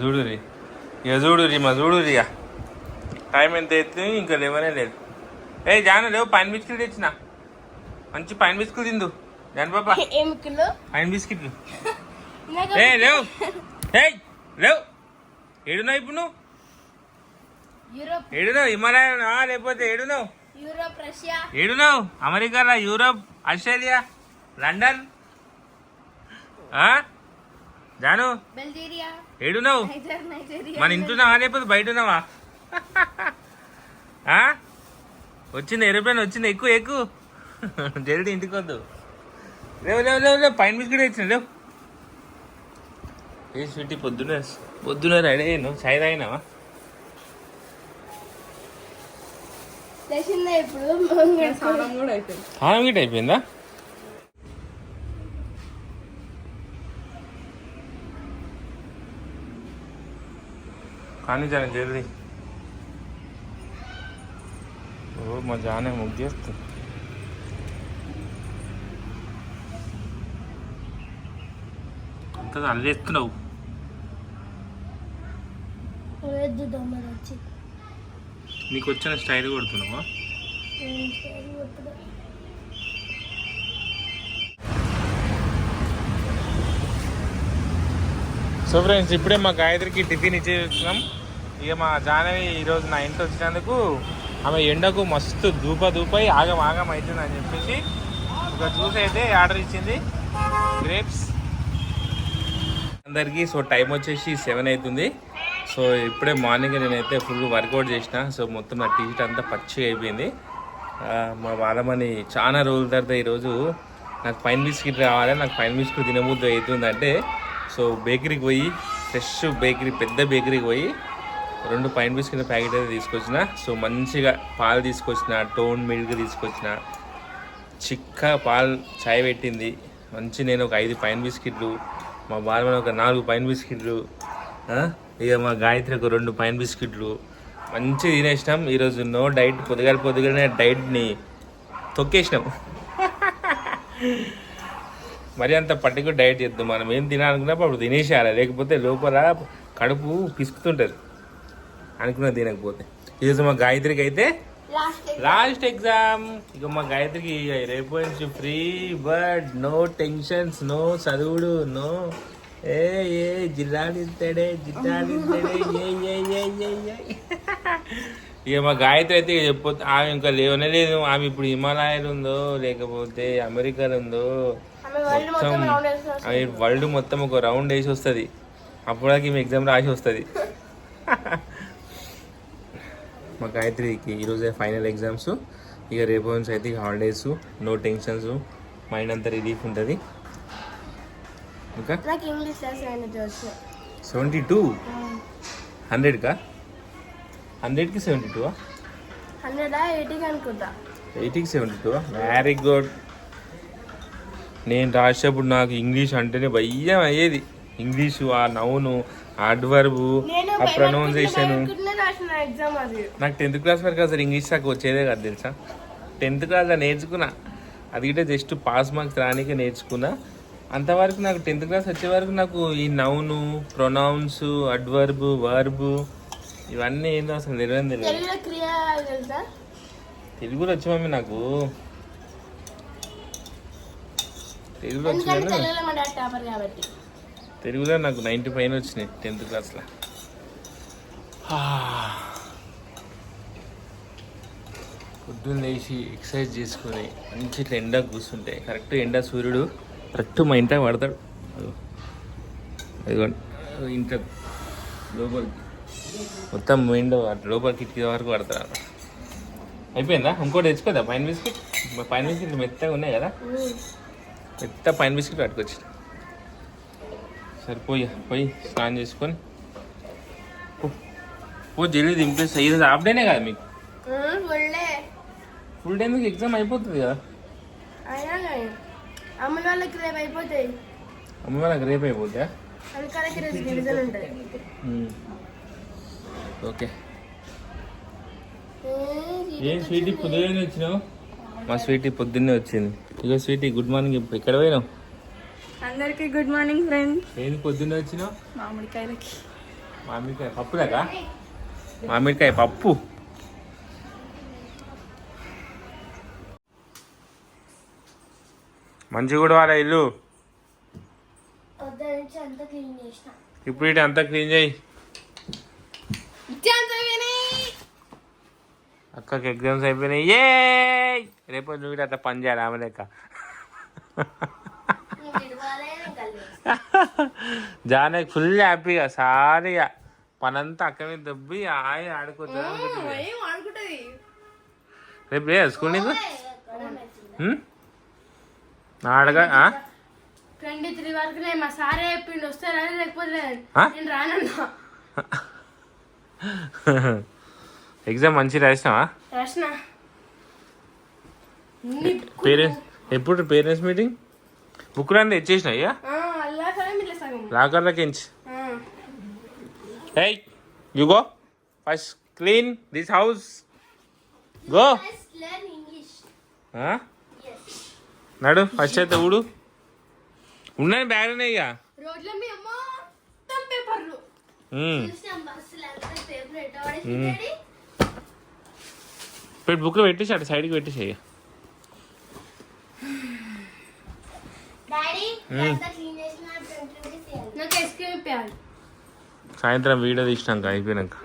చూడురి మా చూడురి టైం ఎంత అవుతుంది ఇంకా లేవనే లేదు. ఏ జాను లేవు, పైన బిస్కెట్ తెచ్చిన, మంచి పైన బిస్కెట్ తిందు జాను పాప. పైన బిస్కెట్లు ఏ లేవు, లేవు. ఏడున్నావు ఇప్పుడు నువ్వు? ఏడున్నావు? హిమాలయ లేకపోతే ఏడున్నావు? ఏడున్నావు? America, Europe, Australia, London. Janu ఏడున్నావు? మన ఇంటున్నావా లేకపోతే బయట ఉన్నావా? వచ్చింది ఏరోప్లేన్ వచ్చింది, ఎక్కువ ఎక్కువ జల్దీ ఇంటికి వద్దు. లేవు లేవు లేవు లేవు, పైన బిస్కెట్ వచ్చిన లేవు. ఏ స్వీటీ పొద్దున రెడీ అయ్యాను, చాయ్ తాగినావా? స్నానం గిట్ అయిపోయిందా? కానీ జానే జల్దీ. ఓ మా జానే ముగ్గేస్తుంది. అంత అల్లేస్తున్నావు. నీకు వచ్చిన స్టైల్ కొడుతున్నావా? సో ఫ్రెండ్స్, ఇప్పుడే మా గాయత్రికి టిఫిన్ ఇచ్చేస్తున్నాం. ఇక మా జాహ్నవి ఈరోజు నా ఇంటికి వచ్చినందుకు ఆమె ఎండకు మస్తు దూపాయి ఆగం అవుతుంది అని చెప్పేసి ఒక జ్యూస్ అయితే ఆర్డర్ ఇచ్చింది, గ్రేప్స్ అందరికీ. సో టైం వచ్చేసి 7 అవుతుంది. సో ఇప్పుడే మార్నింగ్ నేనైతే ఫుల్ వర్కౌట్ చేసిన. సో మొత్తం నా టీషర్ట్ అంతా పచ్చిగా అయిపోయింది. మా బాలమని చాలా రోజుల తర్వాత ఈరోజు నాకు పైన బిస్కెట్ కావాలి, నాకు పైన బిస్కెట్ తినబుద్ధి అవుతుందంటే సో బేకరీకి పోయి, ఫ్రెష్ బేకరీ, పెద్ద బేకరీకి పోయి 2 పైన బిస్కెట్ ప్యాకెట్ అయితే తీసుకొచ్చిన. సో మంచిగా పాలు తీసుకొచ్చిన, టోన్ మిల్క్ తీసుకొచ్చిన, చిక్క పాలు చాయ్ పెట్టింది మంచి. నేను ఒక 5 పైన బిస్కెట్లు, మా బాలమని ఒక 4 పైన బిస్కెట్లు, ఇక మా గాయత్రి ఒక 2 పైన బిస్కెట్లు మంచిగా తినేసినాం. ఈరోజు నో డైట్, పొద్దుగానే డైట్ని తొక్కేసినాం. మరి అంత పర్టికులర్ డైట్ చేద్దాం, మనం ఏం తినాలనుకున్నప్పుడు అప్పుడు తినేసేయాలి, లేకపోతే లోపల కడుపు పిసుకుతుంటుంది అనుకున్న తినకపోతే. ఈరోజు మా గాయత్రికి అయితే లాస్ట్ ఎగ్జామ్. ఇక మా గాయత్రికి రేపు నుంచి free bird, no tensions, no చదువుడు, నో ఏ జిల్లాడిస్తాడే. ఇక మా గాయత్రి అయితే చెప్పొద్దు, ఆమె ఇంకా లేవనే లేదు. ఆమె ఇప్పుడు హిమాలయాలు ఉందో లేకపోతే అమెరికాలో ఉందో, మొత్తం ఆమె వరల్డ్ మొత్తం ఒక రౌండ్ వేసి వస్తుంది. అప్పటికి ఈమె ఎగ్జామ్ రాసి వస్తుంది. మా గాయత్రికి ఈరోజే ఫైనల్ ఎగ్జామ్స్. ఇక రేపు నుంచి అయితే హాలిడేస్, నో టెన్షన్స్, మైండ్ అంతా రిలీఫ్ ఉంటుంది. ఇంకా 72 100కా? 100కి 72? 80కి 72? Very good. నేను రాసేటప్పుడు నాకు ఇంగ్లీష్ అంటేనే భయం అయ్యేది. ఇంగ్లీషు, ఆ నౌను, ఆ అడ్వర్బు, ఆ ప్రొనౌన్సియేషన్. నాకు 10th క్లాస్ వరకు అసలు ఇంగ్లీష్ దాకా వచ్చేదే కాదు తెలుసా. 10th క్లాస్లో నేర్చుకున్నా, అది కూడా జస్ట్ పాస్ మార్క్స్ రానికే నేర్చుకున్నా. అంతవరకు నాకు 10th క్లాస్ వచ్చే వరకు నాకు ఈ నౌను, ప్రొనౌన్స్, అడ్వర్బు, వర్బు ఇవన్నీ ఏందో అసలు తెలియదు. తెలుగులో వచ్చి మమ్మీ నాకు తెలుగులో వచ్చినాను. తెలుగులో నాకు 90 పైన వచ్చినాయి 10th క్లాస్లో. పొద్దున్న లేచి ఎక్సర్సైజ్ చేసుకొని మంచి ఇట్లా ఎండ కూర్చుంటే కరెక్ట్ ఎండ సూర్యుడు కరెక్ట్ మా ఇంట పడతాడు. అదిగోండి ఇంట లోపలికి మొత్తం విండో అటు లోపలికి కిటికీ వరకు పడతాడు. అయిపోయిందా? ఇంకోటి తెచ్చుకోదా పైన బిస్కెట్? పైన బిస్కెట్ మెత్తగా ఉన్నాయి కదా, మెత్త పైన బిస్కెట్ పట్టుకొచ్చి. సరిపోయా, పోయి స్నానం చేసుకొని జల్దీ దింపేస్తా. ఈరోజు హాఫ్ డేనే కదా మీకు? ఫుల్ డే మీకు ఎగ్జామ్ అయిపోతుంది కదా. అమ్మ వాళ్ళకి రేపు అయిపోతాయి. అమ్మ వాళ్ళకి రేపు అయిపోతాయా? ఓకే. ఏం స్వీటీ పొద్దున్నే వచ్చినావు? మా స్వీటీ పొద్దున్నే వచ్చింది. ఇక స్వీటీ గుడ్ మార్నింగ్. ఇప్పుడు ఎక్కడ పోయినావు? అందరికి గుడ్ మార్నింగ్ ఫ్రెండ్స్. ఏంటి పొద్దున్నే వచ్చినావు? మామిడికాయలకి. మామిడికాయ పప్పు లేక మామిడికాయ పప్పు. మంచిగా కూడా వాళ్ళ ఇల్లు పొద్దున నుంచి అంతా క్లీన్ చేసిన. ఇప్పుడు ఇటు అంతా క్లీన్ చేయి. అక్కకి ఎగ్జామ్స్ అయిపోయినాయి. ఏ రేపు నువ్వు కూడా అట్లా పని చేయాలి ఆమె లెక్క. జానకి ఫుల్ హ్యాపీగా సారీగా పనంతా అక్క మీద దబ్బి ఆడుకోతుంది. రేపు లేదా స్కూల్ నీకు? అడగా 23 వరకు మా సారే చెప్పిండు వస్తారని, లేకపోతే నేను రానన్నా. ఎగ్జామ్ మంచిగా రాసినావా? రాసిన. పేరెంట్స్ ఎప్పుడు పేరెంట్స్ మీటింగ్? బుక్లు అన్నీ తెచ్చేసినా అయ్యా లాకర్లోకి ఎంచి. Hey, you go. First clean this house. Go. Learn English. Huh? Yes. నడు ఫస్ట్ అయితే ఊడు. ఉన్నాయి బ్యాగ్లోనే ఇక. రోడ్ల మీద మొత్తం పేపర్లు. చూసాం బస్సులు అంతా పేపర్ ఎట్టబడేసి. పెట్టి బుక్లో పెట్టేసి అటు సైడ్కి పెట్టేసి ఇక. డాడీ అంతా క్లీన్ చేసిన నాకు ఐస్ క్రీమ్ ఇప్పాలి. సాయంత్రం వీడియో తీసినాక అయిపోయినాక